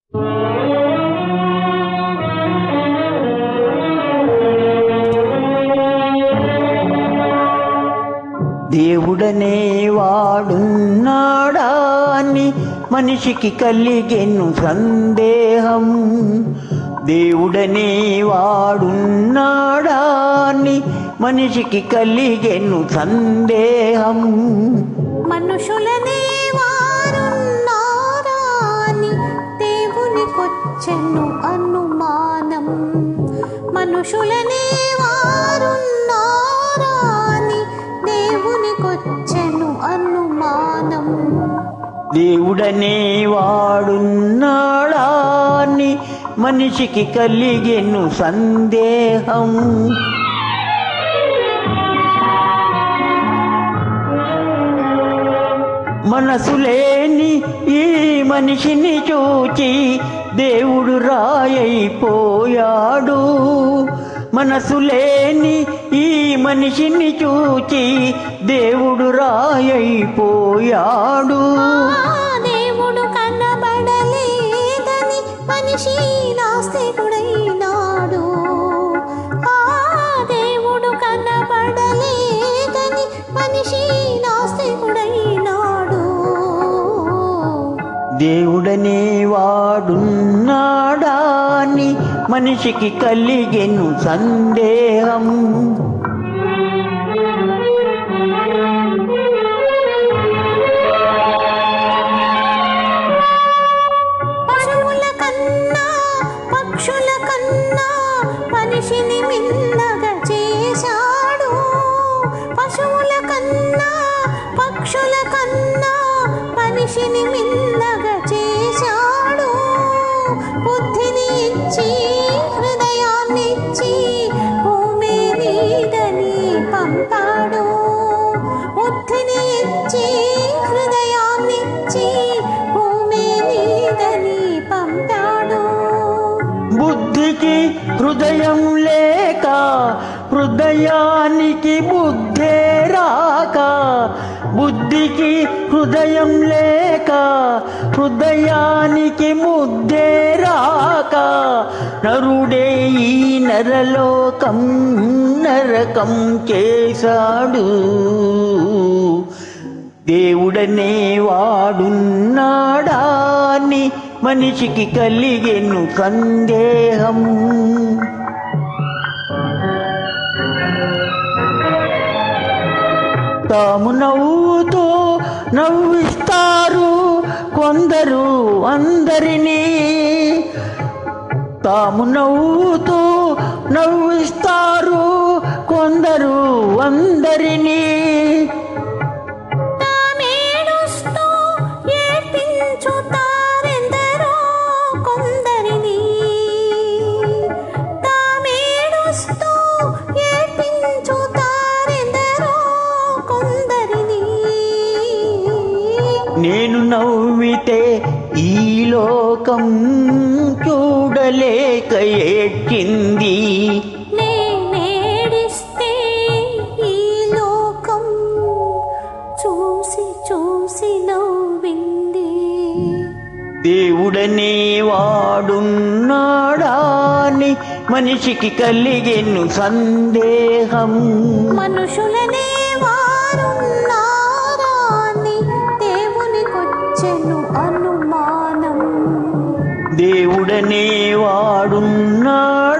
దేవుడనే వాడున్నాడా అని మనిషికి కలిగెను సందేహం. దేవుడనే వాడున్నాడా అని మనిషికి కలిగెను సందేహం. మనుషులనే వారున్నారా అని దేవునికొచ్చెను అనుమానం. మనుషులనే వారున్నారా అని దేవునికొచ్చెను అనుమానం. దేవుడనే వాడున్నాడా అని మనిషికి కలిగెను సందేహం. మనసు లేని ఈ మనిషిని చూచి దేవుడు రాయైపోయాడు. మనసు లేని ఈ మనిషిని చూచి దేవుడు రాయైపోయాడు. దేవుడు కనబడలేదని మనిషి నాస్తికుడైనాడు. దేవుడు కనబడలేదని మనిషి నాస్తికుడైనాడు. దేవుడనే వాడున్నాడా అని మనిషికి కలిగెను సందేహం. పశువుల కన్నా పక్షుల కన్నా మనిషిని మిన్నగా చేశాడు. పశువుల కన్నా పక్షుల కన్నా మనిషిని మిన్నగా చేశాడు. బుద్ధిని ఇచ్చి హృదయాన్నిచ్చి భూమి నీదని పంపాడు. బుద్ధిని ఇచ్చి హృదయాన్నిచ్చి భూమి నీదని పంపాడు. బుద్ధికి హృదయం లేక హృదయానికి బుద్ధే రాక. బుద్ధికి హృదయం లేక హృదయానికి బుద్ధే రాక. నరుడే ఈ నరలోకం నరకం చేశాడు. దేవుడనే వాడున్నాడా అని మనిషికి కలిగెను సందేహం. తాము నవ్వుతూ నవ్విస్తారు కొందరు అందరినీ. తాము నవ్వుతూ నవ్విస్తారు కొందరు అందరినీ. తామేడుస్తూ ఏడ్పించుతారెందరో కొందరిని. తామేడుస్తూ ఏడ్పించుతారెందరో కొందరిని. నేను నవ్వితే ఈ లోకం చూడలేక ఏడ్చింది. నేనేడిస్తే ఈ లోకం చూసి చూసి నవ్వింది. దేవుడనే వాడున్నాడా అని మనిషికి కలిగెను సందేహం. మనుషులనే వారున్నారా అని దేవునికొచ్చెను అనుమానం. దేవుడనే వాడున్నాడా